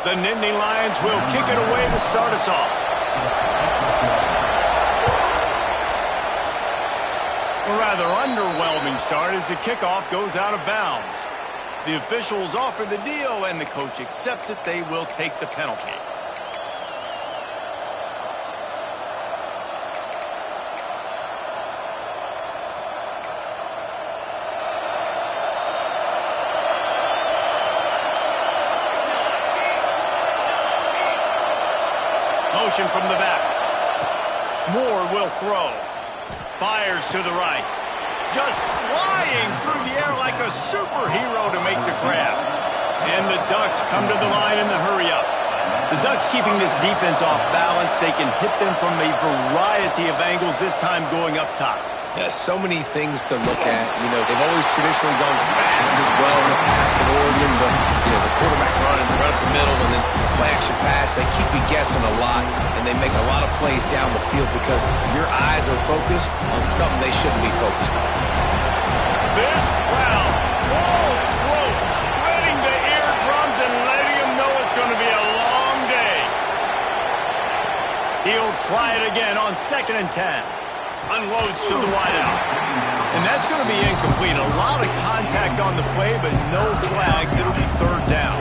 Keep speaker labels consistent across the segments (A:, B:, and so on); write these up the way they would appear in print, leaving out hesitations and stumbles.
A: The Nittany Lions will kick it away to start us off. A rather underwhelming start as the kickoff goes out of bounds. The officials offer the deal, and the coach accepts it. They will take the penalty. Motion from the back. Moore will throw. Fires to the right. Just flying through the air like a superhero to make the grab. And the Ducks come to the line in the hurry-up. The Ducks keeping this defense off balance. They can hit them from a variety of angles, this time going up top.
B: Yeah, so many things to look at. You know, they've always traditionally gone fast as well in the pass at Oregon, but, you know, the quarterback running, the run up the middle, and then the play-action pass, they keep you guessing a lot, and they make a lot of plays down the field because your eyes are focused on something they shouldn't be focused on.
A: This crowd, full throat, spreading the eardrums and letting them know it's going to be a long day. He'll try it again on 2nd and 10. Unloads to the wideout. And that's going to be incomplete. A lot of contact on the play, but no flags. It'll be 3rd down.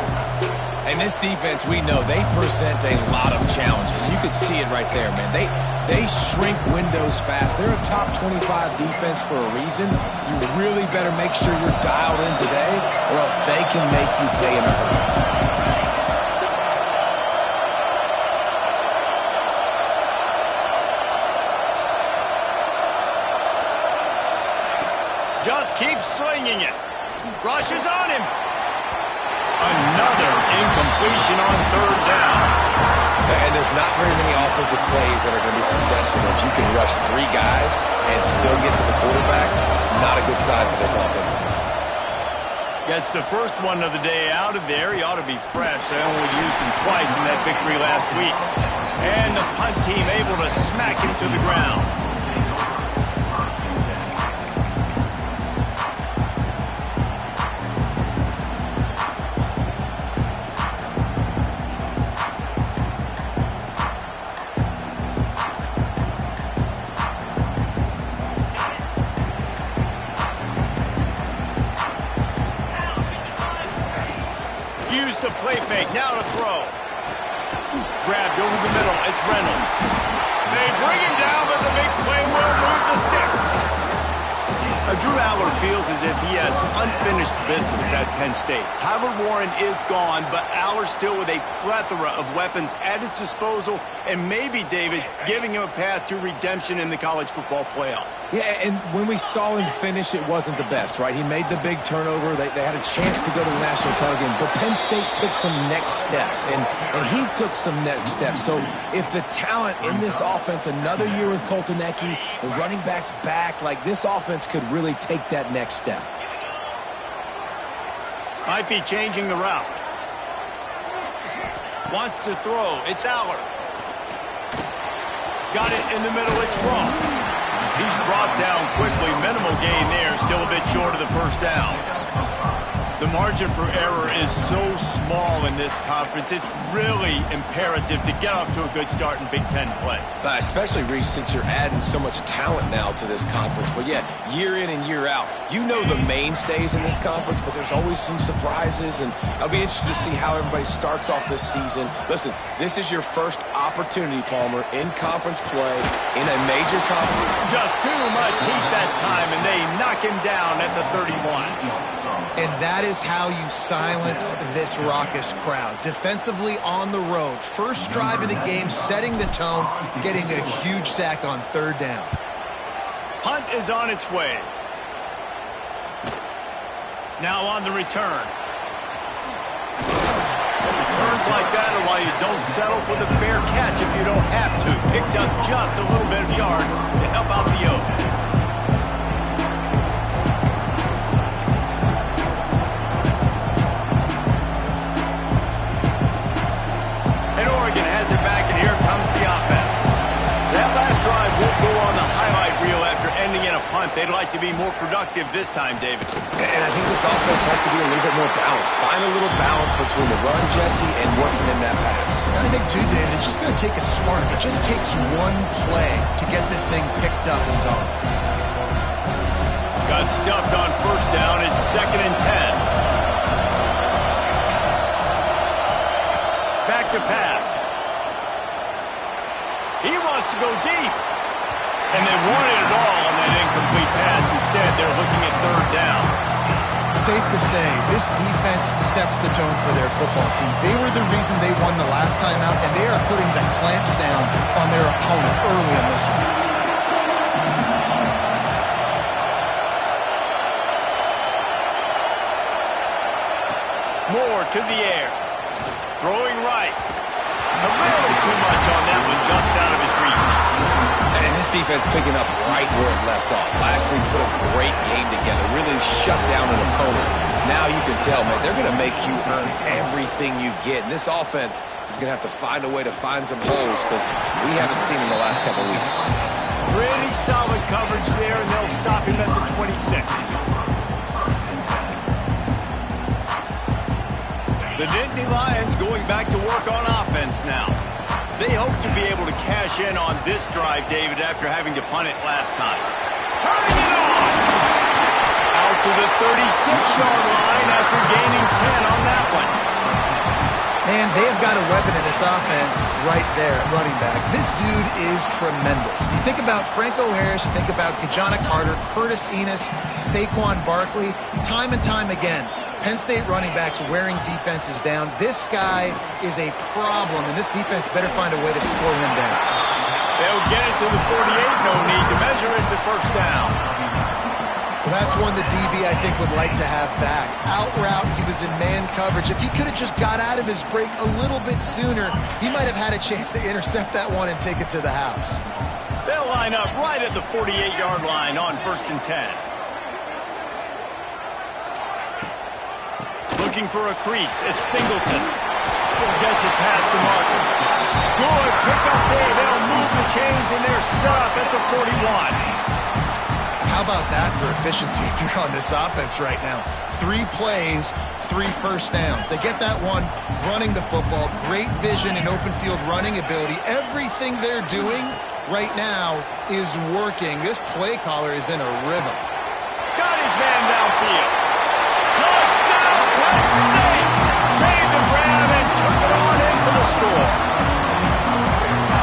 B: And this defense, we know, they present a lot of challenges. And you can see it right there, man. They shrink windows fast. They're a top 25 defense for a reason. You really better make sure you're dialed in today, or else they can make you pay in a hurry.
A: Just keeps slinging it. Rushes on him. Another incompletion on 3rd down.
B: And there's not very many offensive plays that are going to be successful. If you can rush 3 guys and still get to the quarterback, it's not a good sign for this offensive line.
A: Gets the first one of the day out of there. He ought to be fresh. They only used him twice in that victory last week. And the punt team able to smack him to the ground. The play fake, now to throw. Grabbed over the middle, it's Reynolds. They bring him down, but the big play will move the sticks. Drew Allar feels as if he has unfinished business at Penn State. Tyler Warren is gone, but Allar still with a plethora of weapons at his disposal, and maybe, David, giving him a path to redemption in the college football playoff.
B: Yeah, and when we saw him finish, it wasn't the best, right? He made the big turnover. They had a chance to go to the national title game, but Penn State took some next steps, and he took some next steps. So if the talent in this offense, another year with Colton Ecke, the running backs back, like this offense could really take that next step.
A: Might be changing the route. Wants to throw. It's Allar. Got it in the middle. It's Ross. He's brought down quickly. Minimal gain there. Still a bit short of the 1st down. The margin for error is so small in this conference. It's really imperative to get off to a good start in Big Ten play.
B: Especially, Reese, since you're adding so much talent now to this conference. But, yeah, year in and year out, you know the mainstays in this conference, but there's always some surprises, and I'll be interested to see how everybody starts off this season. Listen, this is your first opportunity, Palmer, in conference play in a major conference.
A: Just too much heat that time, and they knock him down at the 31.
C: And that is how you silence this raucous crowd. Defensively on the road. First drive of the game, setting the tone, getting a huge sack on 3rd down.
A: Punt is on its way. Now on the return. Returns like that are why you don't settle for the fair catch if you don't have to. Picks up just a little bit of yards to help out the Oak. but they'd like to be more productive this time, David.
B: And I think this offense has to be a little bit more balanced. Find a little balance between the run, Jesse, and working in that pass.
C: And I think, too, David, it's just going to take a spark. It just takes one play to get this thing picked up and going.
A: Got stuffed on first down. It's 2nd and 10. Back to pass. He wants to go deep. And they wanted it all on that incomplete pass. Instead, they're looking at 3rd down.
C: Safe to say, this defense sets the tone for their football team. They were the reason they won the last time out, and they are putting the clamps down on their opponent early in this one.
A: Moore to the air. Throwing right. A little too much on that one, just out of his reach.
B: And this defense picking up right where it left off. Last week put a great game together, really shut down an opponent. Now you can tell, man, they're going to make you earn everything you get. And this offense is going to have to find a way to find some holes because we haven't seen in the last couple weeks.
A: Pretty solid coverage there, and they'll stop him at the 26. The Nittany Lions going back to work on offense now. They hope to be able to cash in on this drive, David, after having to punt it last time. Turning it on! Out to the 36-yard line after gaining 10 on that one.
C: Man, they have got a weapon in this offense right there at running back. This dude is tremendous. You think about Franco Harris, you think about Kajana Carter, Curtis Enis, Saquon Barkley, time and time again. Penn State running backs wearing defenses down. This guy is a problem, and this defense better find a way to slow him down.
A: They'll get it to the 48. No need to measure it to 1st down.
C: Well, that's one the DB, I think, would like to have back. Out route, he was in man coverage. If he could have just got out of his break a little bit sooner, he might have had a chance to intercept that one and take it to the house.
A: They'll line up right at the 48-yard line on 1st and 10. Looking for a crease. It's Singleton. Gets it past the marker. Good pick up there. They'll move the chains, and they're set up at the 41.
C: How about that for efficiency if you're on this offense right now? 3 plays, 3 first downs. They get that one running the football. Great vision and open field running ability. Everything they're doing right now is working. This play caller is in a rhythm.
A: Got his man downfield. Touchdown, Penn State! Made the grab and took it on in for the score.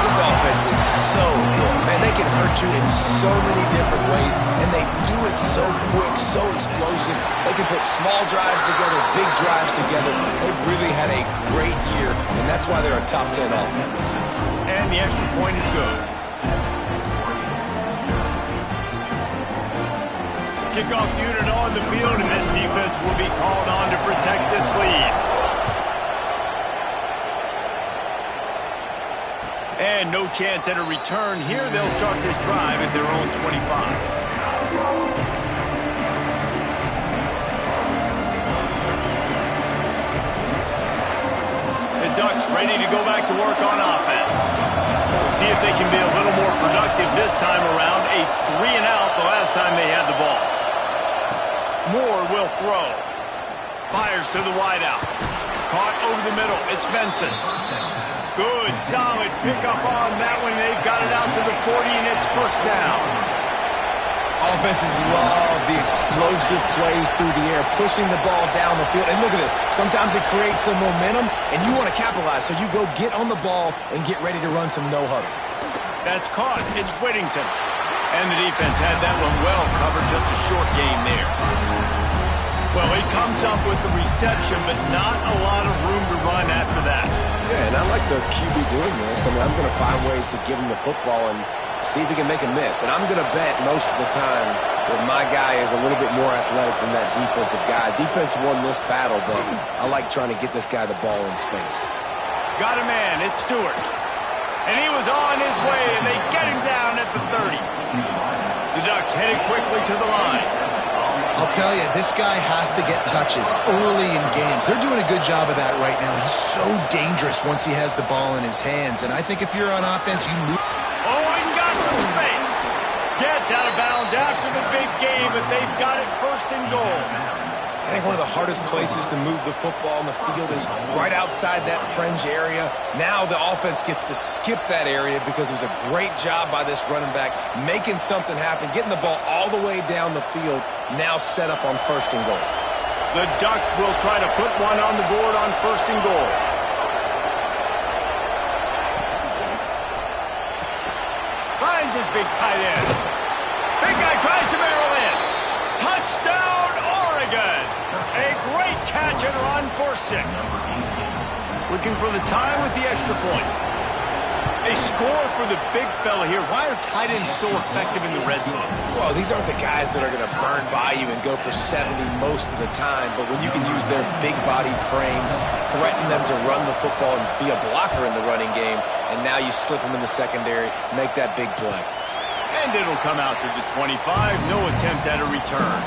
B: This offense is so good. Man, they can hurt you in so many different ways, and they do it so quick, so explosive. They can put small drives together, big drives together. They've really had a great year, and that's why they're a top 10 offense.
A: And the extra point is good. Kickoff unit on the field, and this defense will be called on to protect this lead. And no chance at a return here. They'll start this drive at their own 25. The Ducks ready to go back to work on offense. We'll see if they can be a little more productive this time around. A 3-and-out the last time they had the ball. Moore will throw. Fires to the wideout. Caught over the middle. It's Benson. Good, solid pickup on that one. They've got it out to the 40, and it's 1st down.
B: Offenses love the explosive plays through the air, pushing the ball down the field. And look at this. Sometimes it creates some momentum, and you want to capitalize. So you go get on the ball and get ready to run some no-huddle.
A: That's caught. It's Whittington. And the defense had that one well covered. Just a short game there. Well, he comes up with the reception, but not a lot of room to run after that.
B: Yeah, and I like the QB doing this. I mean, I'm going to find ways to give him the football and see if he can make a miss. And I'm going to bet most of the time that my guy is a little bit more athletic than that defensive guy. Defense won this battle, but I like trying to get this guy the ball in space.
A: Got a man. It's Stewart. And he was on his way, and they get him down at the 30. The Ducks headed quickly to the line.
C: I'll tell you, this guy has to get touches early in games. They're doing a good job of that right now. He's so dangerous once he has the ball in his hands. And I think if you're on offense, you move.
A: Oh, he's got some space. Gets Gets out of bounds after the big game, but they've got it first and goal.
B: I think one of the hardest places to move the football on the field is right outside that fringe area. Now the offense gets to skip that area because it was a great job by this running back, making something happen, getting the ball all the way down the field, now set up on first and goal.
A: The Ducks will try to put one on the board on first and goal. Finds his big tight end. Big guy tries to barrel in. Touchdown, Oregon! A great catch and run for 6. Looking for the tie with the extra point. A score for the big fella here. Why are tight ends so effective in the red zone?
B: Well, these aren't the guys that are going to burn by you and go for 70 most of the time, but when you can use their big-bodied frames, threaten them to run the football and be a blocker in the running game, and now you slip them in the secondary, make that big play.
A: And it'll come out to the 25. No attempt at a return.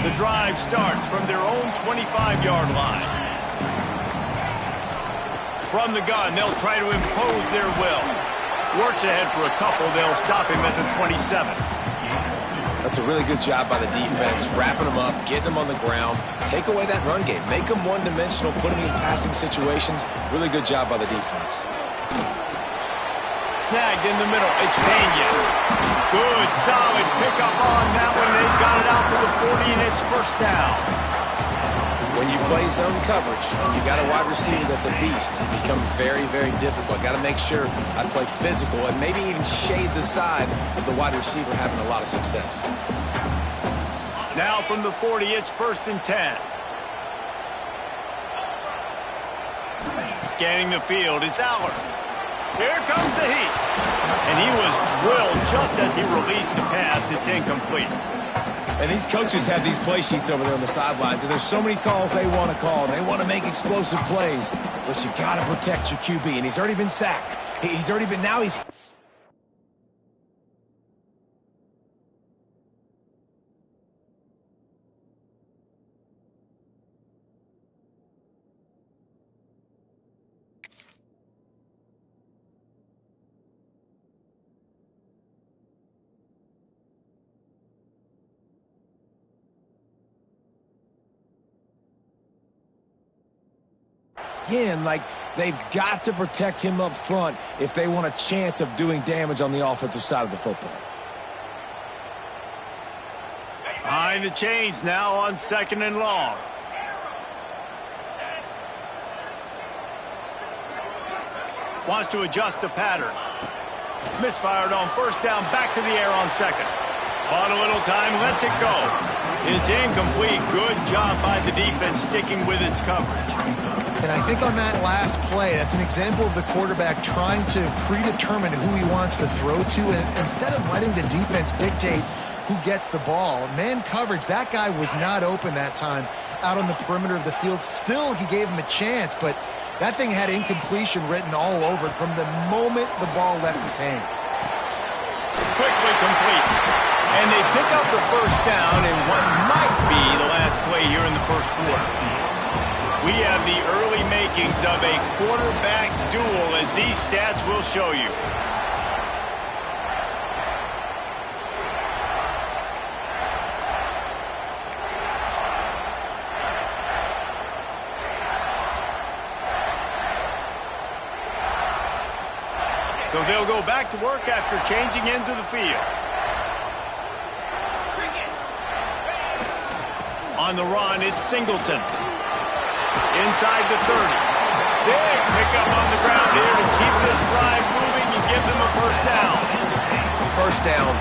A: The drive starts from their own 25-yard line. From the gun, they'll try to impose their will. Works ahead for a couple. They'll stop him at the 27.
B: That's a really good job by the defense, wrapping them up, getting them on the ground, take away that run game, make them one-dimensional, put them in passing situations. Really good job by the defense.
A: Snagged in the middle. It's Pena. Good, solid pickup on that one. They've got it out to the 40, and it's first down.
B: When you play zone coverage, you got a wide receiver that's a beast. It becomes very, very difficult. Got to make sure I play physical and maybe even shade the side of the wide receiver having a lot of success.
A: Now from the 40, it's first and 10. Scanning the field, it's Aller. Here comes the heat. And he was drilled just as he released the pass. It's incomplete.
B: And these coaches have these play sheets over there on the sidelines, and there's so many calls they want to call. They want to make explosive plays, but you got to protect your QB, and he's already been sacked. He's already been, now he's... Again, like, they've got to protect him up front if they want a chance of doing damage on the offensive side of the football.
A: Behind the chains now on second and long. Wants to adjust the pattern. Misfired on first down, back to the air on second. Bought a little time, lets it go. It's incomplete. Good job by the defense sticking with its coverage.
C: And I think on that last play, that's an example of the quarterback trying to predetermine who he wants to throw to, and instead of letting the defense dictate who gets the ball. Man coverage, that guy was not open that time out on the perimeter of the field. Still, he gave him a chance, but that thing had incompletion written all over it from the moment the ball left his hand.
A: Quickly complete. And they pick up the first down in what might be the last play here in the first quarter. We have the early makings of a quarterback duel, as these stats will show you. So they'll go back to work after changing into the field. On the run, it's Singleton. Inside the 30. Big pickup on the ground here to keep this drive moving and give them a first down.
B: First down,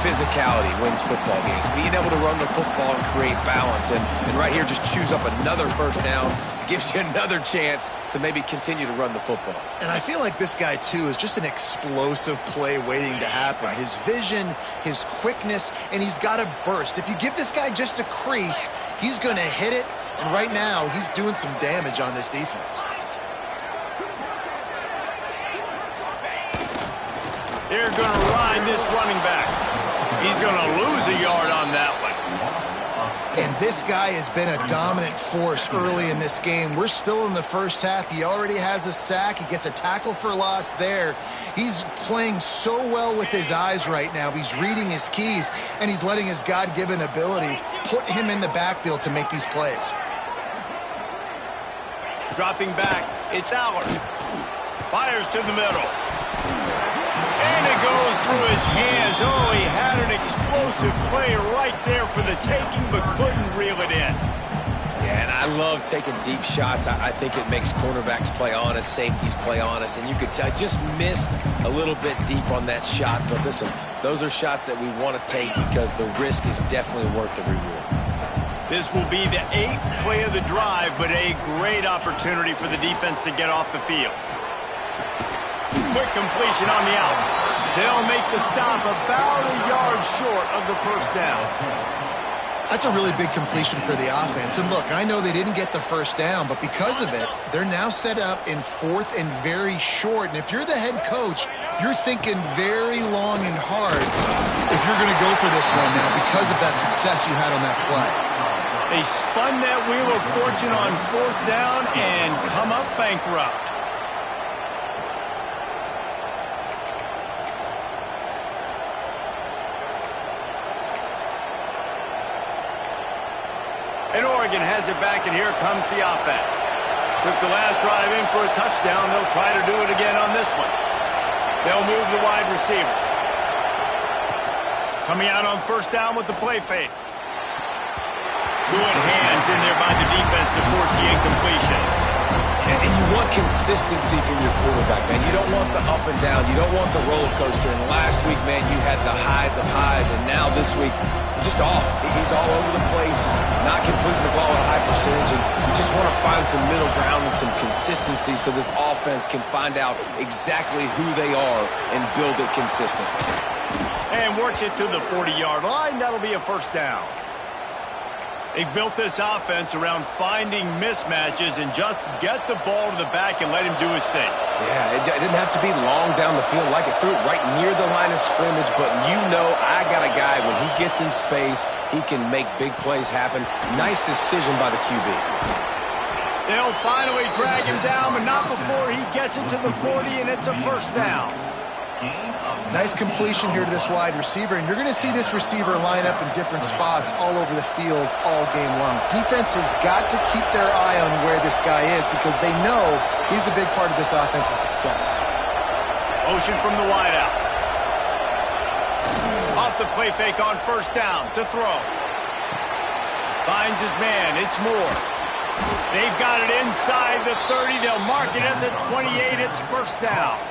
B: physicality wins football games. Being able to run the football and create balance. And right here, just choose up another first down. Gives you another chance to maybe continue to run the football.
C: And I feel like this guy, too, is just an explosive play waiting to happen. His vision, his quickness, and he's got a burst. If you give this guy just a crease, he's going to hit it. And right now, he's doing some damage on this defense.
A: They're going to ride this running back. He's going to lose a yard on that one.
C: And this guy has been a dominant force early in this game. We're still in the first half. He already has a sack. He gets a tackle for loss there. He's playing so well with his eyes right now. He's reading his keys, and he's letting his God-given ability put him in the backfield to make these plays.
A: Dropping back, it's Allard. Fires to the middle. And it goes through his hands. Oh, he had an explosive play right there for the taking, but couldn't reel it in.
B: Yeah, and I love taking deep shots. I think it makes cornerbacks play honest, safeties play honest, and you could tell I just missed a little bit deep on that shot. But listen, those are shots that we want to take because the risk is definitely worth the reward.
A: This will be the 8th play of the drive, but a great opportunity for the defense to get off the field. Quick completion on the out. They'll make the stop about a yard short of the first down.
C: That's a really big completion for the offense. And look, I know they didn't get the first down, but because of it, they're now set up in 4th and very short. And if you're the head coach, you're thinking very long and hard if you're going to go for this one now because of that success you had on that play.
A: They spun that wheel of fortune on 4th down and come up bankrupt. And Oregon has it back, and here comes the offense. Took the last drive in for a touchdown. They'll try to do it again on this one. They'll move the wide receiver. Coming out on first down with the play fake. Good hands in there by the defense to force the incompletion.
B: And you want consistency from your quarterback, man. You don't want the up and down. You don't want the roller coaster. And last week, man, you had the highs of highs. And now this week, just off. He's all over the place. He's not completing the ball at a high percentage. And you just want to find some middle ground and some consistency so this offense can find out exactly who they are and build it consistent.
A: And works it to the 40-yard line. That'll be a first down. They've built this offense around finding mismatches and just get the ball to the back and let him do his thing.
B: Yeah, it didn't have to be long down the field. Like it threw it right near the line of scrimmage, but you know I got a guy, when he gets in space, he can make big plays happen. Nice decision by the QB.
A: They'll finally drag him down, but not before he gets it to the 40, and it's a first down.
C: Nice completion here to this wide receiver, and you're going to see this receiver line up in different spots all over the field all game long. Defense has got to keep their eye on where this guy is because they know he's a big part of this offense's success.
A: Motion from the wideout. Off the play fake on first down to throw. Finds his man. It's Moore. They've got it inside the 30. They'll mark it at the 28. It's first down.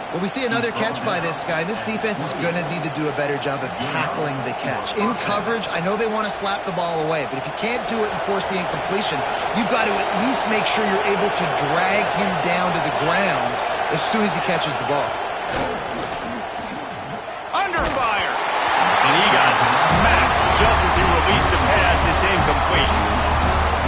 C: Well, we see another catch by this guy. This defense is going to need to do a better job of tackling the catch. In coverage, I know they want to slap the ball away, but if you can't do it and force the incompletion, you've got to at least make sure you're able to drag him down to the ground as soon as he catches the ball.
A: Under fire. And he got smacked just as he released the pass. It's incomplete.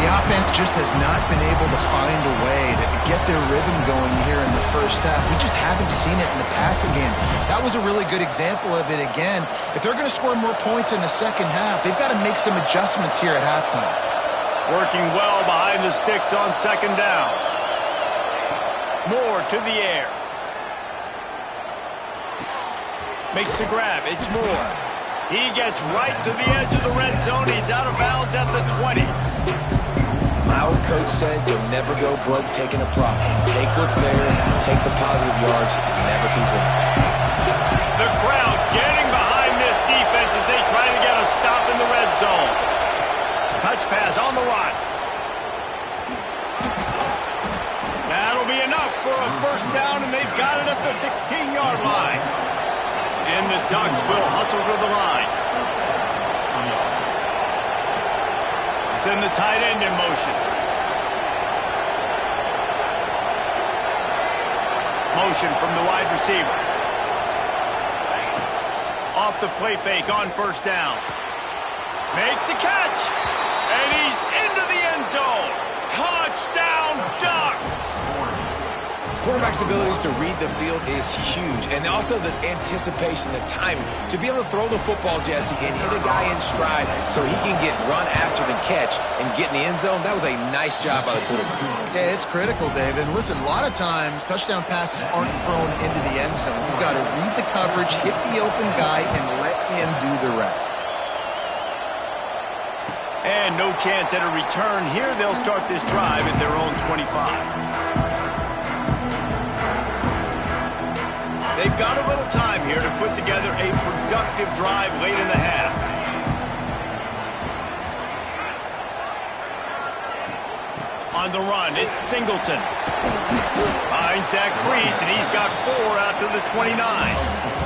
C: The offense just has not been able to find a way to get their rhythm going here in the first half. We just haven't seen it in the passing game. That was a really good example of it again. If they're going to score more points in the second half, they've got to make some adjustments here at halftime.
A: Working well behind the sticks on second down. Moore to the air. Makes the grab. It's Moore. He gets right to the edge of the red zone. He's out of bounds at the 20.
B: My old coach said you'll never go broke taking a profit. Take what's there, take the positive yards, and never complain.
A: The crowd getting behind this defense as they try to get a stop in the red zone. Touch pass on the run. That'll be enough for a first down, and they've got it at the 16-yard line. And the Ducks will hustle to the line. Send the tight end in motion. Motion from the wide receiver. Off the play fake on first down. Makes the catch. And he's into the end zone. Touchdown, Ducks.
B: Quarterback's abilities to read the field is huge. And also the anticipation, the timing. To be able to throw the football, Jesse, and hit a guy in stride so he can get run after the catch and get in the end zone, that was a nice job by the quarterback.
C: Yeah, it's critical, David. And listen, a lot of times touchdown passes aren't thrown into the end zone. You've got to read the coverage, hit the open guy, and let him do the rest.
A: And no chance at a return here. They'll start this drive at their own 25. They've got a little time here to put together a productive drive late in the half. On the run, it's Singleton. Finds Zach Brees, and he's got 4 out to the 29.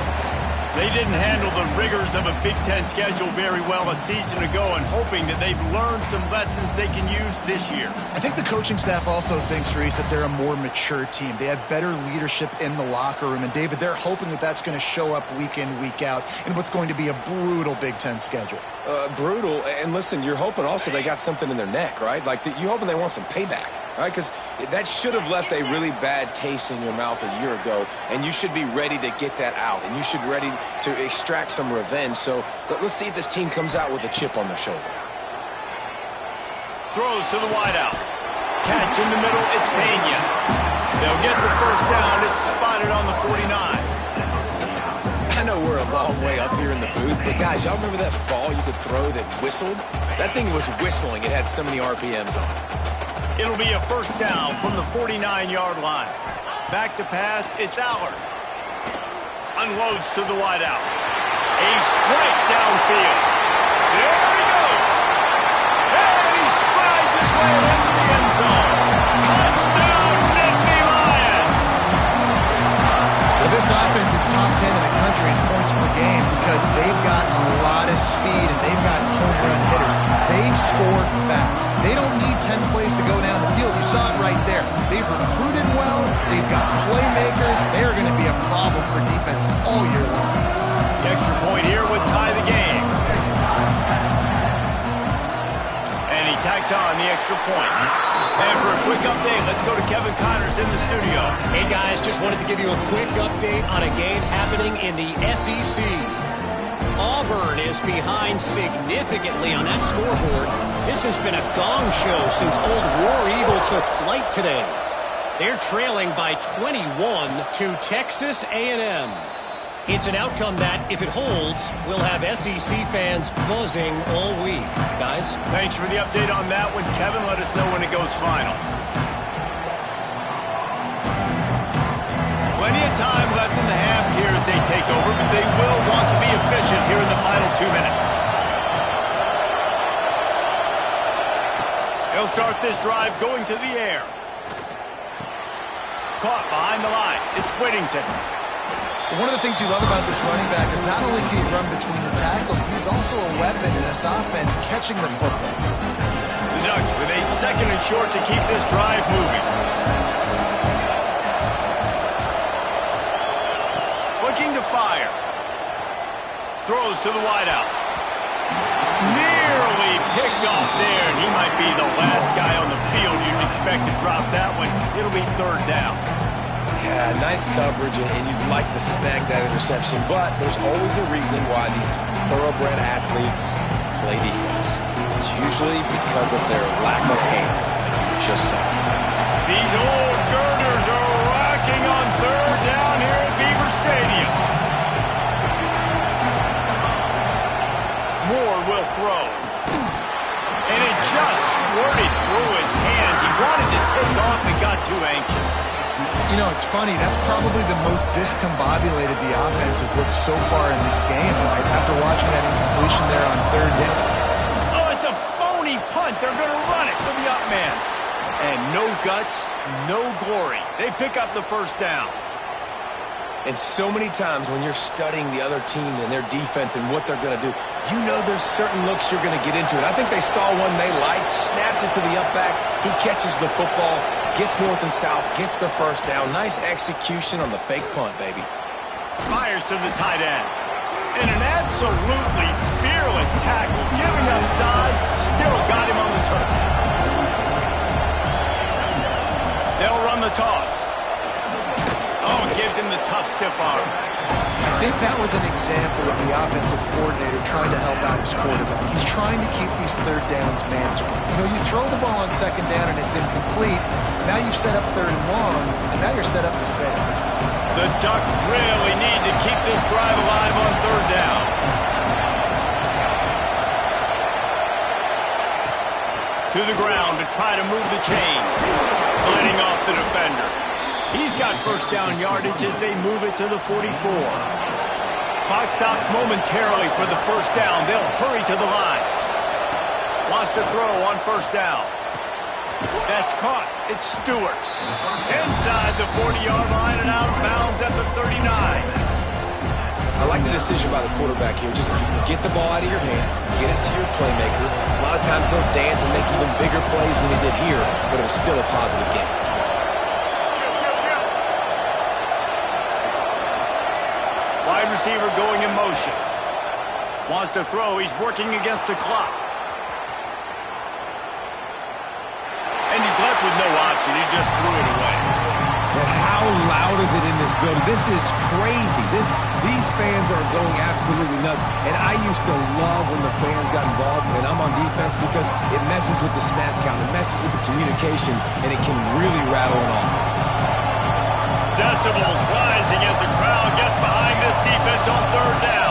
A: They didn't handle the rigors of a Big Ten schedule very well a season ago, and hoping that they've learned some lessons they can use this year.
C: I think the coaching staff also thinks, Reese, that they're a more mature team. They have better leadership in the locker room. And, David, they're hoping that that's going to show up week in, week out in what's going to be a brutal Big Ten schedule.
B: Brutal. And, listen, you're hoping also they got something in their neck, right? Like, you're hoping they want some payback. Right, because that should have left a really bad taste in your mouth a year ago, and you should be ready to get that out, and you should be ready to extract some revenge. So let's see if this team comes out with a chip on their shoulder.
A: Throws to the wideout. Catch in the middle, it's Pena. They'll get the first down. It's spotted on the 49.
B: I know we're a long way up here in the booth, but guys, y'all remember that ball you could throw that whistled? That thing was whistling. It had so many RPMs on it.
A: It'll be a first down from the 49-yard line. Back to pass, it's Allard. Unloads to the wideout. A strike downfield. There he goes. And he strides his way into the end zone. Touchdown, Nittany Lions.
C: Well, this offense is top 10 in the country in points per game because they've got a lot of speed and they've got home run hitters. They score fast. They don't need 10 plays to go down the field. You saw it right there. They've recruited well. They've got playmakers. They're going to be a problem for defenses all year long.
A: The extra point here would tie the game. And he tacks on the extra point. And for a quick update, let's go to Kevin Connors in the studio.
D: Hey, guys, just wanted to give you a quick update on a game happening in the SEC. Auburn is behind significantly on that scoreboard. This has been a gong show since old War Eagle took flight today. They're trailing by 21 to Texas A&M. It's an outcome that, if it holds, will have SEC fans buzzing all week. Guys?
A: Thanks for the update on that one, Kevin. Let us know when it goes final. Plenty of time left in the half here as they take over, but they will want to be efficient here in the final 2 minutes. They'll start this drive going to the air. Caught behind the line. It's Whittington.
C: One of the things you love about this running back is not only can he run between the tackles, but he's also a weapon in this offense catching the football.
A: The Ducks with a second and short to keep this drive moving. Looking to fire. Throws to the wideout. Nearly picked off there, and he might be the last guy on the field you'd expect to drop that one. It'll be third down.
B: Yeah, nice coverage, and you'd like to snag that interception, but there's always a reason why these thoroughbred athletes play defense. It's usually because of their lack of hands, like you just saw.
A: These old girders are rocking on third down here at Beaver Stadium. Moore will throw. And it just squirted through his hands. He wanted to take off and got too anxious.
C: You know, it's funny. That's probably the most discombobulated the offense has looked so far in this game. After watching that incompletion there on third down.
A: Oh, it's a phony punt. They're going to run it for the up man. And no guts, no glory. They pick up the first down.
B: And so many times when you're studying the other team and their defense and what they're going to do, you know there's certain looks you're going to get into. And I think they saw one they liked, snapped it to the up back. He catches the football, gets north and south, gets the first down. Nice execution on the fake punt, baby.
A: Fires to the tight end. And an absolutely fearless tackle, giving up size, still got him on the turf. They'll run the toss. tough stiff arm.
C: I think that was an example of the offensive coordinator trying to help out his quarterback. He's trying to keep these third downs manageable. You know, you throw the ball on second down and it's incomplete. Now you've set up third and long, and now you're set up to fail.
A: The Ducks really need to keep this drive alive on third down. To the ground to try to move the chains. Fighting off the defender. He's got first down yardage as they move it to the 44. Clock stops momentarily for the first down. They'll hurry to the line. Lost a throw on first down. That's caught. It's Stewart. Inside the 40-yard line and out of bounds at the 39.
B: I like the decision by the quarterback here. Just get the ball out of your hands, get it to your playmaker. A lot of times they'll dance and make even bigger plays than he did here, but it was still a positive game.
A: Wide receiver going in motion. Wants to throw. He's working against the clock. And he's left with no option. He just threw it away.
B: And how loud is it in this building? This is crazy. These fans are going absolutely nuts. And I used to love when the fans got involved, and I'm on defense, because it messes with the snap count. It messes with the communication, and it can really rattle an offense.
A: Decibels rising as the crowd gets behind this defense on third down.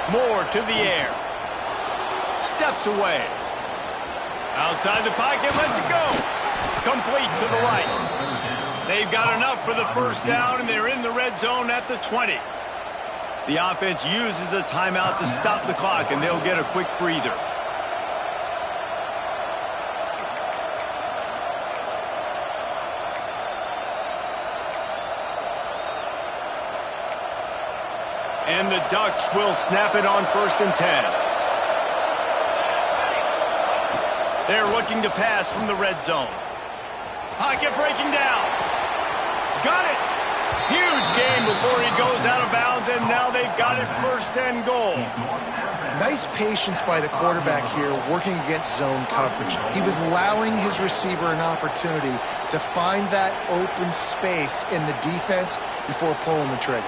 A: Moore to the air. Steps away. Outside the pocket, lets it go. Complete to the right. They've got enough for the first down, and they're in the red zone at the 20. The offense uses a timeout to stop the clock, and they'll get a quick breather. And the Ducks will snap it on 1st and 10. They're looking to pass from the red zone. Pocket breaking down. Got it. Huge game before he goes out of bounds, and now they've got it 1st and goal.
C: Nice patience by the quarterback here, working against zone coverage. He was allowing his receiver an opportunity to find that open space in the defense before pulling the trigger.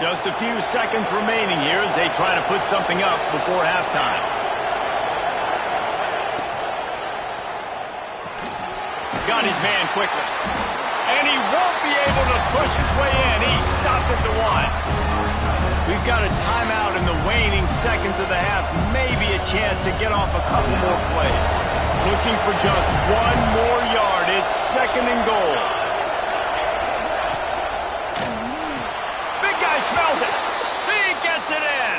A: Just a few seconds remaining here as they try to put something up before halftime. Got his man quickly. And he won't be able to push his way in. He stopped at the 1. We've got a timeout in the waning seconds of the half. Maybe a chance to get off a couple more plays. Looking for just one more yard. It's 2nd and goal. Smells it. He gets it in.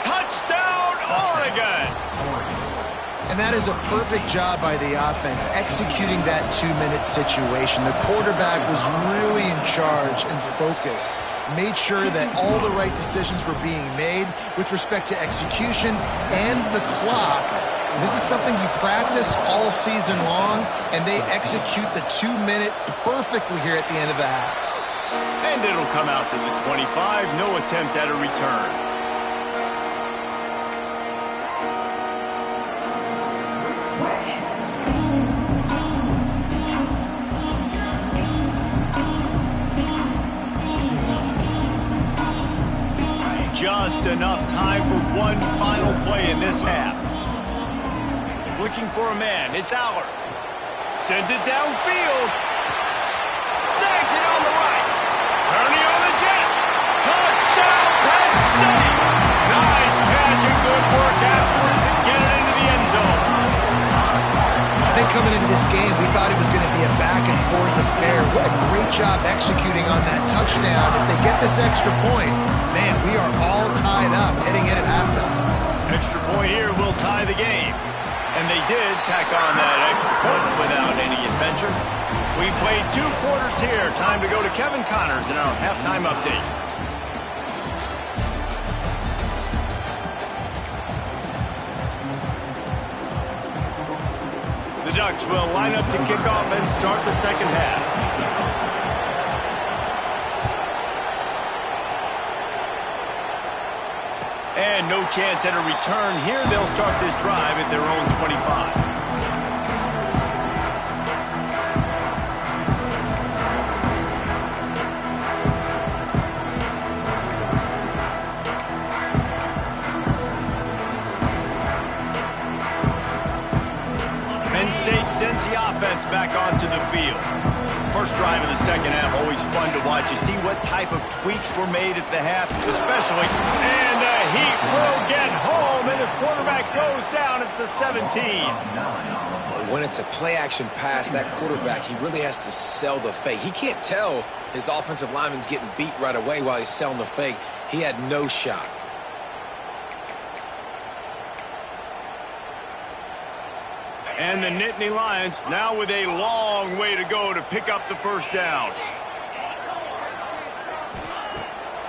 A: Touchdown, Oregon.
C: And that is a perfect job by the offense, executing that 2-minute situation. The quarterback was really in charge and focused. Made sure that all the right decisions were being made with respect to execution and the clock. This is something you practice all season long, and they execute the 2-minute perfectly here at the end of the half.
A: And it'll come out to the 25. No attempt at a return. Just enough time for one final play in this half. Looking for a man. It's Aller. Sends it downfield. Snags it on the right. Ernie on the jet. Touchdown, Penn State. Nice catch and good work afterwards to get it into the end zone.
C: I think coming into this game, we thought it was going to be a back-and-forth affair. What a great job executing on that touchdown. If they get this extra point, man, we are all tied up heading in at halftime.
A: Extra point here will tie the game. And they did tack on that extra point without any adventure. We played 2 quarters here. Time to go to Kevin Connors in our halftime update. Ducks will line up to kick off and start the second half. And no chance at a return here. They'll start this drive at their own 25. Penn State sends the offense back onto the field. First drive of the second half, always fun to watch. You see what type of tweaks were made at the half, especially. And the Heat will get home, and the quarterback goes down at the 17.
B: When it's a play-action pass, that quarterback, he really has to sell the fake. He can't tell his offensive lineman's getting beat right away while he's selling the fake. He had no shot.
A: And the Nittany Lions now with a long way to go to pick up the first down.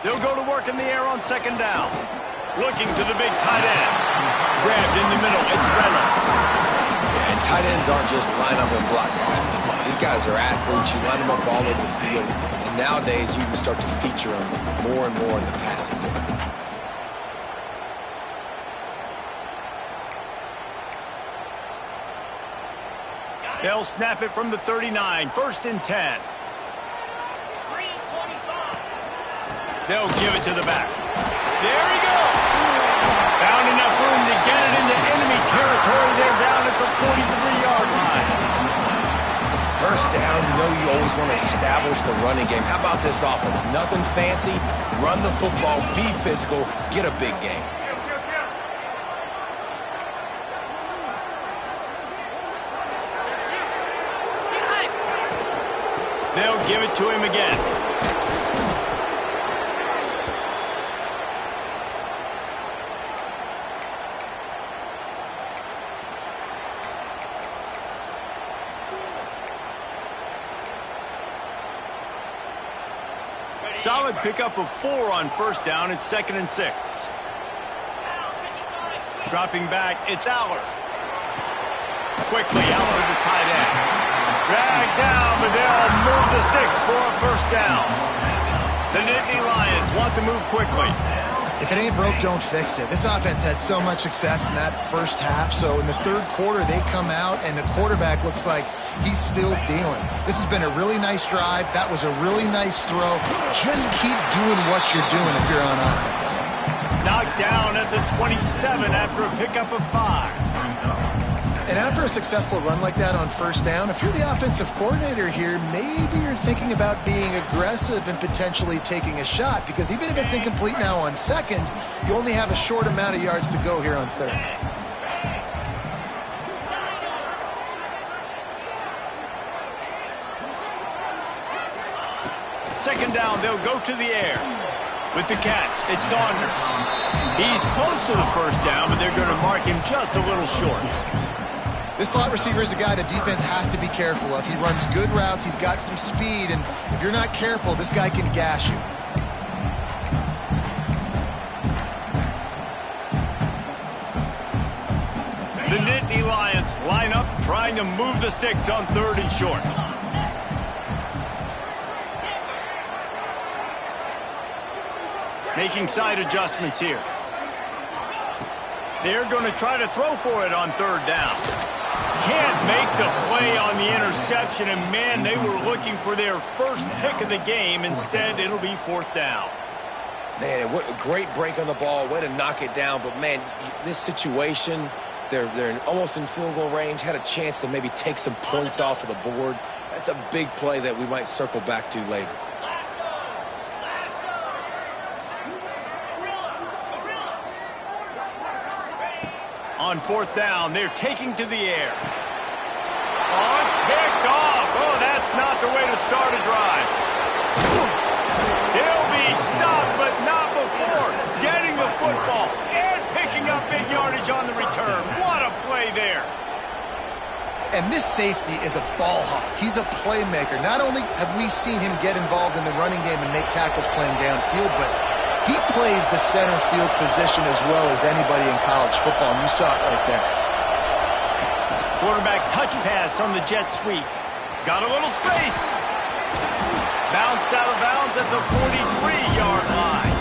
A: They'll go to work in the air on second down. Looking to the big tight end. Grabbed in the middle. It's Reynolds.
B: Yeah, and tight ends aren't just line up and block guys anymore. These guys are athletes. You line them up all over the field. And nowadays, you can start to feature them more and more in the passing game.
A: They'll snap it from the 39. First and 10. They'll give it to the back. There he goes. Found enough room to get it into enemy territory. They're down at the 43-yard line.
B: First down, you know you always want to establish the running game. How about this offense? Nothing fancy. Run the football, be physical, get a big game.
A: They'll give it to him again. Solid pickup of 4 on first down. It's 2nd and 6. Dropping back, it's Aller. Quickly out to the tight end. Dragged down, but they'll move the sticks for a first down. The Nittany Lions want to move quickly.
C: If it ain't broke, don't fix it. This offense had so much success in that first half, so in the third quarter, they come out, and the quarterback looks like he's still dealing. This has been a really nice drive. That was a really nice throw. Just keep doing what you're doing if you're on offense.
A: Knocked down at the 27 after a pickup of 5.
C: And after a successful run like that on first down, if you're the offensive coordinator here, maybe you're thinking about being aggressive and potentially taking a shot, because even if it's incomplete now on second, you only have a short amount of yards to go here on third.
A: Second down, they'll go to the air. With the catch, it's Saunders. He's close to the first down, but they're going to mark him just a little short.
C: This slot receiver is a guy the defense has to be careful of. He runs good routes. He's got some speed, and if you're not careful, this guy can gash you.
A: The Nittany Lions line up, trying to move the sticks on 3rd and short. Making side adjustments here. They're going to try to throw for it on 3rd down. Can't make the play on the interception, and man, they were looking for their first pick of the game. Instead, it'll be 4th down.
B: Man, what a great break on the ball. Way to knock it down. But, man, this situation, they're almost in field goal range. Had a chance to maybe take some points off of the board. That's a big play that we might circle back to later.
A: On 4th down, they're taking to the air. Oh, it's picked off. Oh, that's not the way to start a drive. He'll be stopped, but not before getting the football and picking up big yardage on the return. What a play there.
C: And this safety is a ball hawk. He's a playmaker. Not only have we seen him get involved in the running game and make tackles playing downfield, but he plays the center field position as well as anybody in college football, and you saw it right there.
A: Quarterback touch pass on the jet sweep. Got a little space. Bounced out of bounds at the 43-yard line.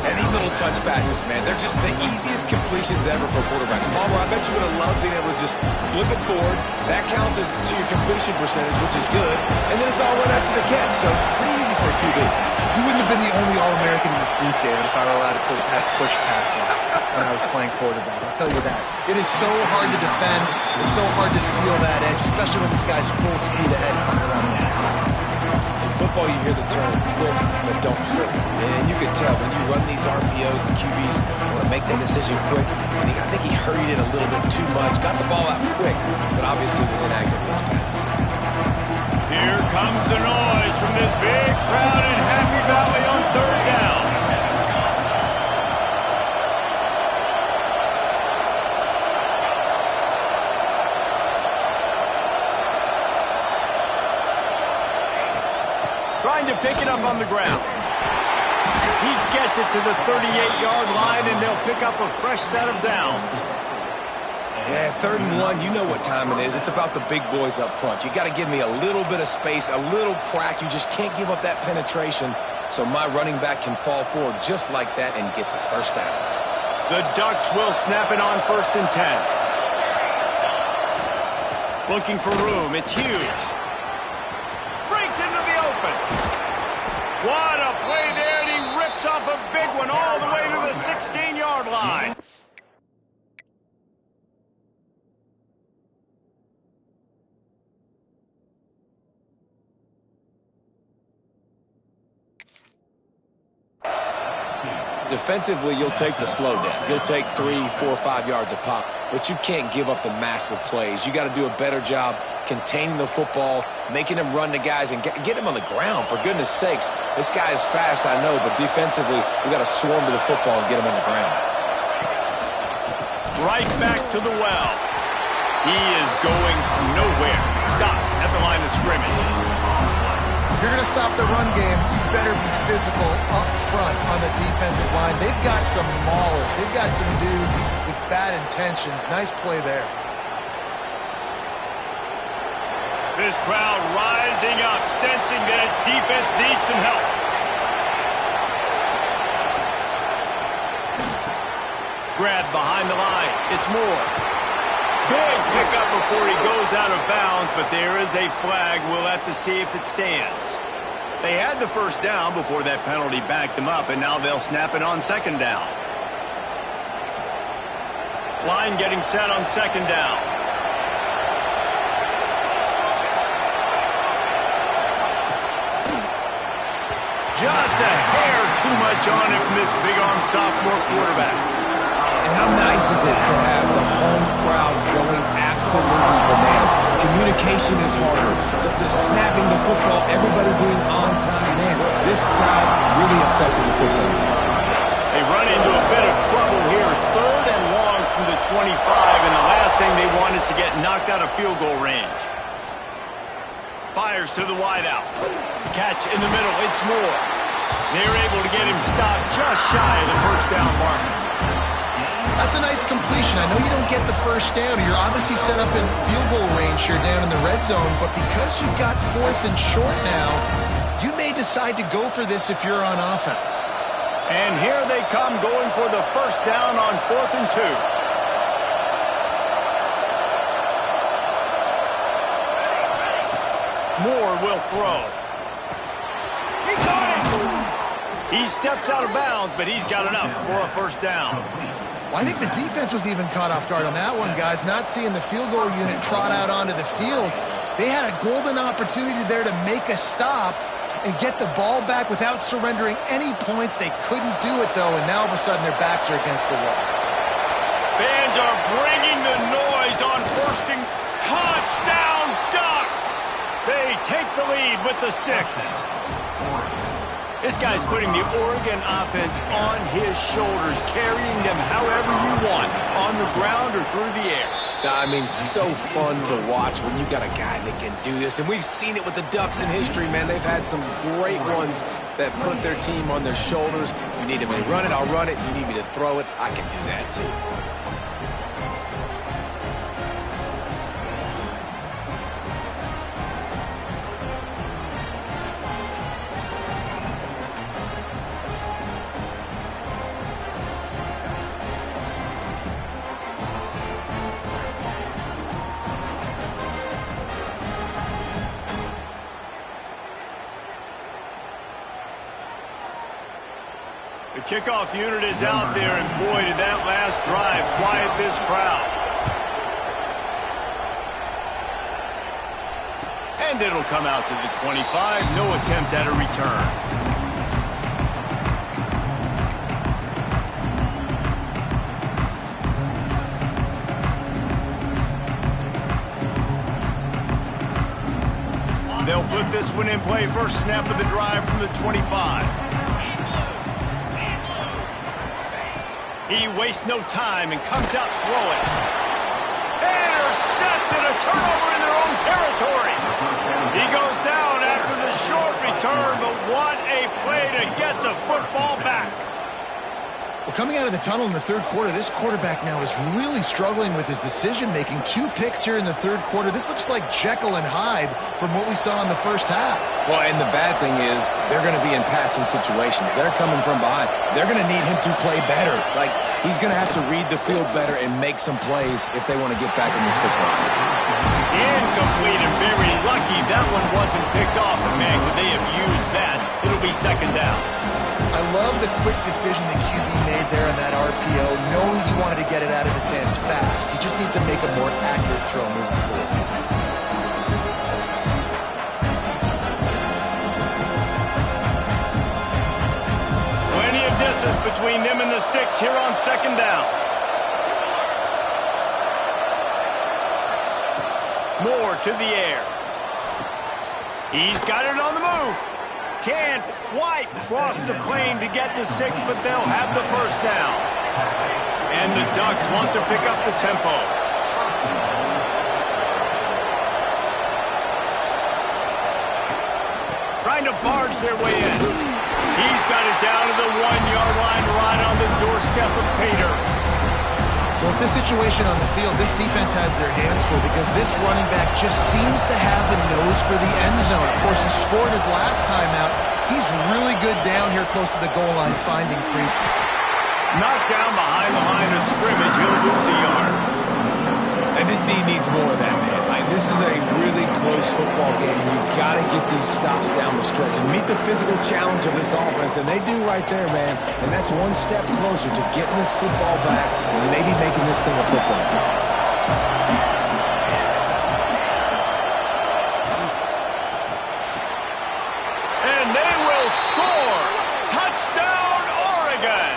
B: And these little touch passes, man, they're just the easiest completions ever for quarterbacks. Palmer, I bet you would have loved being able to just flip it forward. That counts as to your completion percentage, which is good. And then it's all run after the catch, so pretty easy for a QB.
C: You wouldn't have been the only All-American in this booth, David, if I were allowed to have push passes when I was playing quarterback. I'll tell you that. It is so hard to defend. It's so hard to seal that edge, especially when this guy's full speed ahead coming around the outside.
B: In football, you hear the term quick, but don't hurry. And you can tell when you run these RPOs, the QBs want to make that decision quick. And I think he hurried it a little bit too much. Got the ball out quick, but obviously was inaccurate in his pass.
A: Here comes the noise from this big crowd in Happy Valley on third down. Trying to pick it up on the ground. He gets it to the 38-yard line, and they'll pick up a fresh set of downs.
B: Yeah, 3rd and 1, you know what time it is. It's about the big boys up front. You got to give me a little bit of space, a little crack. You just can't give up that penetration so my running back can fall forward just like that and get the first down.
A: The Ducks will snap it on 1st and 10. Looking for room, it's Hughes. Breaks into the open. What a play there, and he rips off a big one all the way to the 16-yard line.
B: Defensively, you'll take the slow down. You'll take 3, 4, 5 yards a pop, but you can't give up the massive plays. You got to do a better job containing the football, making him run to guys, and get him on the ground, for goodness sakes. This guy is fast, I know, but defensively, we got to swarm to the football and get him on the ground.
A: Right back to the well. He is going nowhere. Stop at the line of scrimmage.
C: If you're going to stop the run game, you better be physical up front on the defensive line. They've got some maulers. They've got some dudes with bad intentions. Nice play there.
A: This crowd rising up, sensing that its defense needs some help. Grab behind the line. It's Moore. Big pickup before he goes out of bounds, but there is a flag. We'll have to see if it stands. They had the first down before that penalty backed them up, and now they'll snap it on 2nd down. Line getting set on 2nd down. Just a hair too much on it from this big-arm sophomore quarterback.
B: And how nice is it to have the home crowd going absolutely bananas? Communication is harder. The snapping the football, everybody being on time. Man, this crowd really affected the football game.
A: They run into a bit of trouble here. 3rd and long from the 25, and the last thing they want is to get knocked out of field goal range. Fires to the wideout. Catch in the middle. It's Moore. They're able to get him stopped just shy of the first down mark.
C: That's a nice completion. I know you don't get the first down. You're obviously set up in field goal range here down in the red zone, but because you've got 4th and short now, you may decide to go for this if you're on offense.
A: And here they come going for the first down on 4th and 2. Moore will throw. He caught it! He steps out of bounds, but he's got enough for a first down.
C: Well, I think the defense was even caught off guard on that one, guys. Not seeing the field goal unit trot out onto the field. They had a golden opportunity there to make a stop and get the ball back without surrendering any points. They couldn't do it, though, and now all of a sudden their backs are against the wall.
A: Fans are bringing the noise on 1st and touchdown Ducks. They take the lead with the 6. This guy's putting the Oregon offense on his shoulders, carrying them however you want, on the ground or through the air.
B: I mean, so fun to watch when you got a guy that can do this. And we've seen it with the Ducks in history, man. They've had some great ones that put their team on their shoulders. If you need me to run it, I'll run it. If you need me to throw it, I can do that too.
A: The kickoff unit is out there, and boy, did that last drive quiet this crowd. And it'll come out to the 25. No attempt at a return. They'll put this one in play. First snap of the drive from the 25. He wastes no time and comes out throwing. Intercepted, a turnover in their own territory. He goes down after the short return, but what a play to get the football back.
C: Well, coming out of the tunnel in the third quarter, this quarterback now is really struggling with his decision-making. 2 picks here in the third quarter. This looks like Jekyll and Hyde from what we saw in the first half.
B: Well, and the bad thing is they're going to be in passing situations. They're coming from behind. They're going to need him to play better. Like, he's going to have to read the field better and make some plays if they want to get back in this football game.
A: Incomplete and very lucky that one wasn't picked off. And man, could they have used that? It'll be second down.
C: I love the quick decision the QB made there in that RPO, knowing he wanted to get it out of his hands fast. He just needs to make a more accurate throw moving forward.
A: Plenty of distance between them and the sticks here on second down. Moore to the air. He's got it on the move. Can't quite cross the plane to get the 6, but they'll have the first down. And the Ducks want to pick up the tempo. Trying to barge their way in. He's got it down to the 1-yard line, right on the doorstep of Pater.
C: Well, with this situation on the field, this defense has their hands full because this running back just seems to have the nose for the end zone. Of course, he scored his last time out. He's really good down here close to the goal line, finding creases.
A: Knocked down behind the line of scrimmage, he'll lose a yard.
B: And this D needs more of that, man. Like, this is a really close football game, and you've got to get these stops down the stretch and meet the physical challenge of this offense, and they do right there, man. And that's one step closer to getting this football back and maybe making this thing a football game.
A: And they will score! Touchdown, Oregon!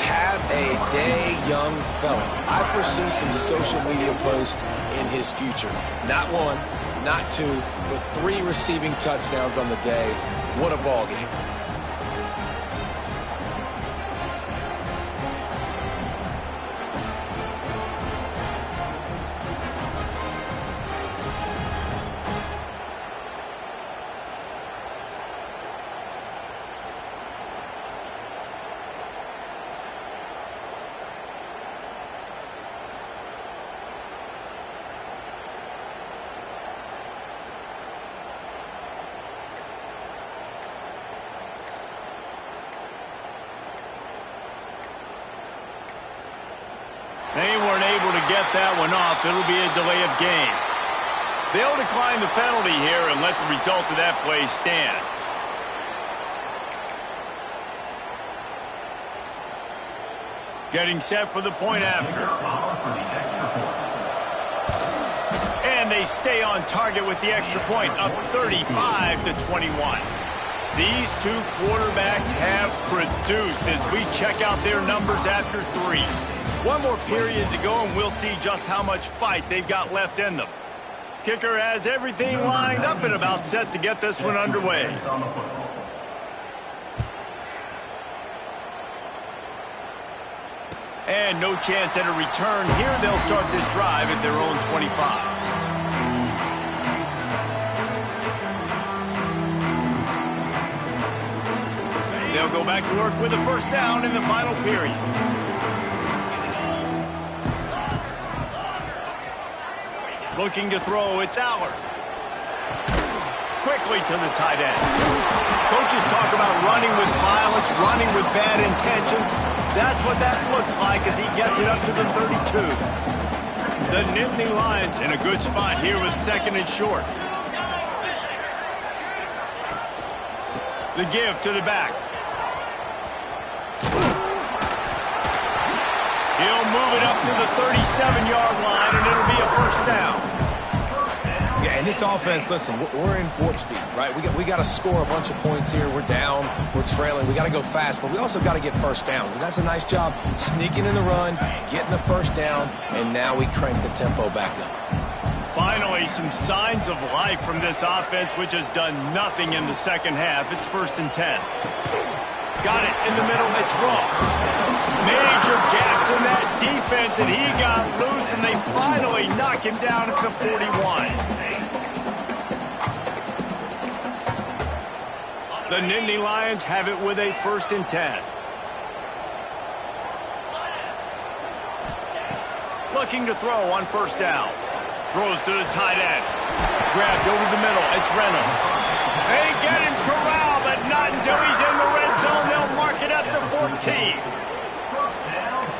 B: Have a day, young fella. I foresee some social media posts in his future. Not 1, not 2, but 3 receiving touchdowns on the day. What a ball game.
A: They weren't able to get that one off. It'll be a delay of game. They'll decline the penalty here and let the result of that play stand. Getting set for the point after. And they stay on target with the extra point, up 35-21. These 2 quarterbacks have produced as we check out their numbers after 3. 1 more period to go, and we'll see just how much fight they've got left in them. Kicker has everything lined up and about set to get this one underway. And no chance at a return here. They'll start this drive at their own 25. They'll go back to work with a first down in the final period. Looking to throw, it's Allard. Quickly to the tight end. Coaches talk about running with violence, running with bad intentions. That's what that looks like as he gets it up to the 32. The Nittany Lions in a good spot here with second and short. The give to the back. He'll move it up to the 37-yard line, and it'll be a first down.
B: Yeah, and this offense, listen, we're in Fort speed, right? We got to score a bunch of points here. We're down, we're trailing. We got to go fast, but we also got to get first downs. And that's a nice job sneaking in the run, getting the first down, and now we crank the tempo back up.
A: Finally, some signs of life from this offense, which has done nothing in the second half. It's 1st and 10. Got it in the middle. It's Ross. Major gaps in that defense, and he got loose, and they finally knock him down at the 41. The Nittany Lions have it with a 1st and 10. Looking to throw on 1st down. Throws to the tight end. Grabbed over the middle. It's Reynolds. They get him corralled, but not until he's in the red zone. They'll mark it at the 14.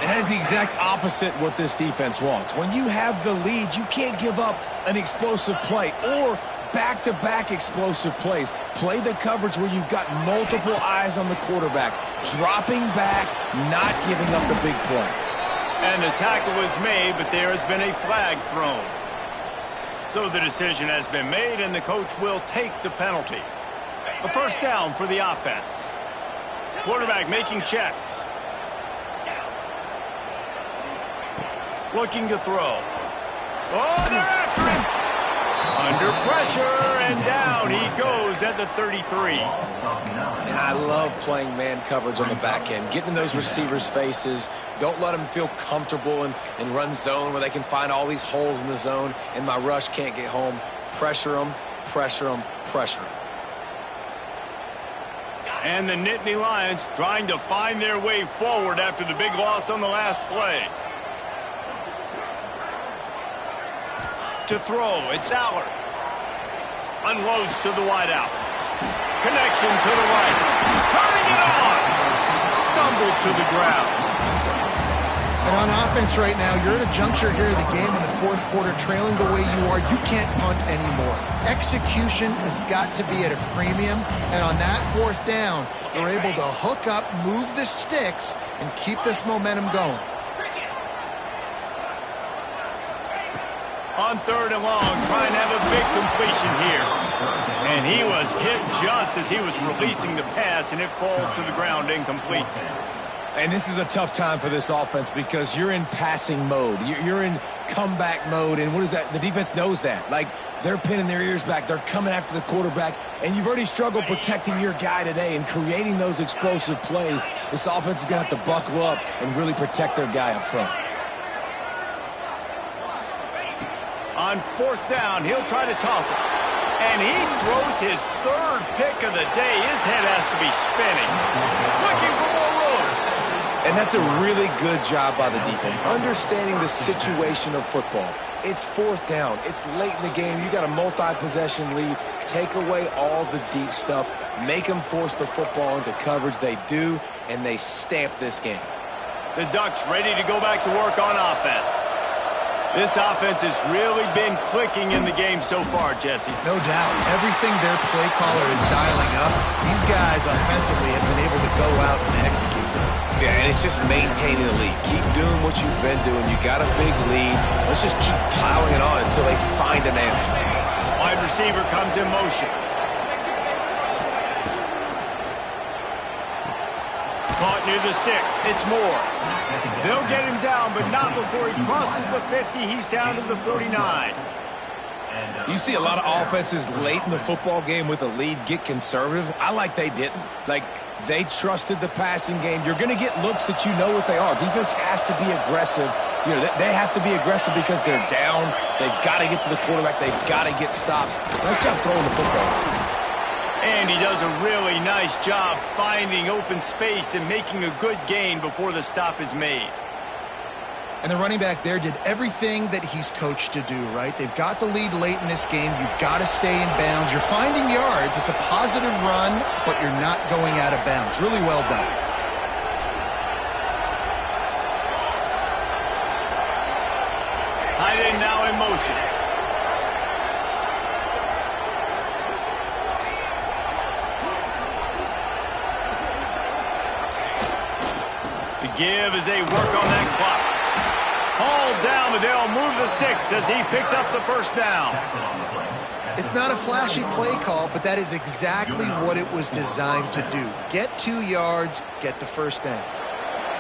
B: And that is the exact opposite what this defense wants. When you have the lead, you can't give up an explosive play or back-to-back explosive plays. Play the coverage where you've got multiple eyes on the quarterback. Dropping back, not giving up the big play.
A: And the tackle is made, but there has been a flag thrown. So the decision has been made, and the coach will take the penalty. A 1st down for the offense. Quarterback making checks. Looking to throw. Oh, they're after him. Under pressure, and down he goes at the 33.
B: And I love playing man coverage on the back end, getting in those receivers' faces. Don't let them feel comfortable and run zone where they can find all these holes in the zone, and my rush can't get home. Pressure them, pressure them, pressure them.
A: And the Nittany Lions trying to find their way forward after the big loss on the last play. To throw, it's Allard. Unloads to the wideout. Connection to the right. Turning it on. Stumbled to the ground.
C: And on offense right now, you're at a juncture here of the game in the 4th quarter, trailing the way you are. You can't punt anymore. Execution has got to be at a premium. And on that 4th down, they're able to hook up, move the sticks, and keep this momentum going.
A: On 3rd and long, trying to have a big completion here. And he was hit just as he was releasing the pass, and it falls to the ground incomplete.
B: And this is a tough time for this offense because you're in passing mode. You're in comeback mode, and what is that? The defense knows that. Like, they're pinning their ears back. They're coming after the quarterback, and you've already struggled protecting your guy today and creating those explosive plays. This offense is going to have to buckle up and really protect their guy up front.
A: On 4th down, he'll try to toss it. And he throws his 3rd pick of the day. His head has to be spinning. Looking for more room.
B: And that's a really good job by the defense, understanding the situation of football. It's 4th down. It's late in the game. You got a multi-possession lead. Take away all the deep stuff. Make them force the football into coverage. They do, and they stamp this game.
A: The Ducks ready to go back to work on offense. This offense has really been clicking in the game so far, Jesse.
C: No doubt. Everything their play caller is dialing up, these guys offensively have been able to go out and execute.
B: Yeah, and it's just maintaining the lead. Keep doing what you've been doing. You got a big lead. Let's just keep piling it on until they find an answer.
A: Wide receiver comes in motion. Caught near the sticks. It's Moore. They'll get him down, but not before he crosses the 50. He's down to the 49.
B: You see a lot of offenses late in the football game with a lead get conservative. I like they didn't. Like, they trusted the passing game. You're going to get looks that you know what they are. Defense has to be aggressive. You know, they have to be aggressive because they're down. They've got to get to the quarterback. They've got to get stops. Nice job throwing the football.
A: And he does a really nice job finding open space and making a good gain before the stop is made.
C: And the running back there did everything that he's coached to do, right? They've got the lead late in this game. You've got to stay in bounds. You're finding yards. It's a positive run, but you're not going out of bounds. Really well done.
A: Tight end now in motion. give as they work on that clock. Hauled down, but they'll move the sticks as he picks up the first down.
C: It's not a flashy play call, but that is exactly what it was designed to do. Get 2 yards, get the first down.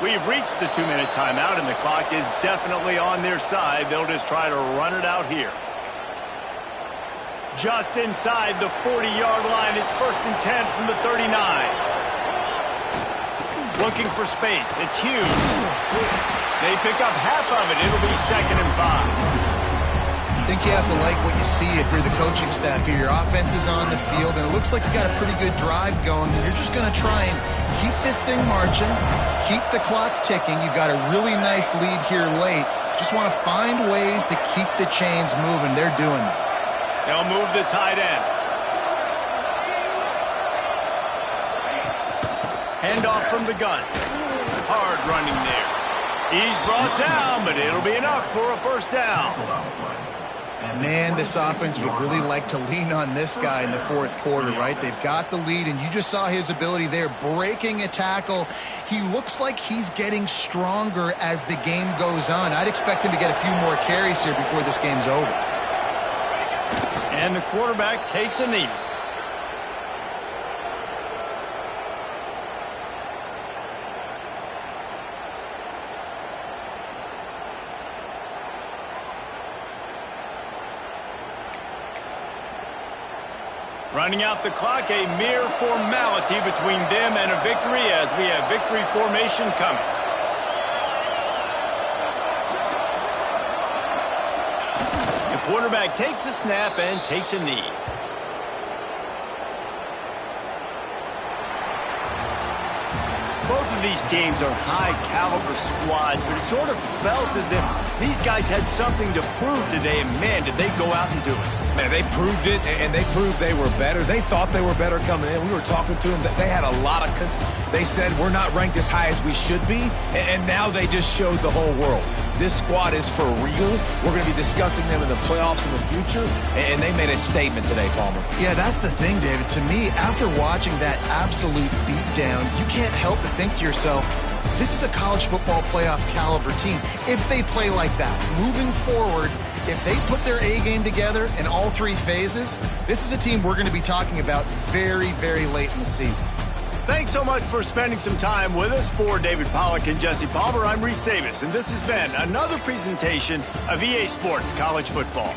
A: We've reached the 2-minute timeout, and the clock is definitely on their side. They'll just try to run it out here. Just inside the 40-yard line, it's 1st and 10 from the 39. Looking for space, it's Hughes. They pick up half of it. It'll be 2nd and 5.
C: I think you have to like what you see if you're the coaching staff here. Your offense is on the field, and it looks like you got a pretty good drive going. You're just going to try and keep this thing marching, keep the clock ticking. You've got a really nice lead here late. Just want to find ways to keep the chains moving. They're doing that.
A: They'll move the tight end. Handoff from the gun. Hard running there. He's brought down, but it'll be enough for a first down.
C: Man, this offense would really like to lean on this guy in the 4th quarter, right? They've got the lead, and you just saw his ability there, breaking a tackle. He looks like he's getting stronger as the game goes on. I'd expect him to get a few more carries here before this game's over.
A: And the quarterback takes a knee. Running out the clock, a mere formality between them and a victory as we have victory formation coming. The quarterback takes a snap and takes a knee. Both of these teams are high-caliber squads, but it sort of felt as if these guys had something to prove today, and man, did they go out and do it.
B: Man, they proved it, and they proved they were better. They thought they were better coming in. We were talking to them. They had a lot of they said we're not ranked as high as we should be, and now they just showed the whole world. This squad is for real. We're going to be discussing them in the playoffs in the future, and they made a statement today, Palmer.
C: Yeah, that's the thing, David. To me, after watching that absolute beatdown, you can't help but think to yourself, this is a college football playoff caliber team. If they play like that, moving forward, if they put their A game together in all 3 phases, this is a team we're going to be talking about very, very late in the season.
A: Thanks so much for spending some time with us. For David Pollack and Jesse Palmer, I'm Reese Davis, and this has been another presentation of EA Sports College Football.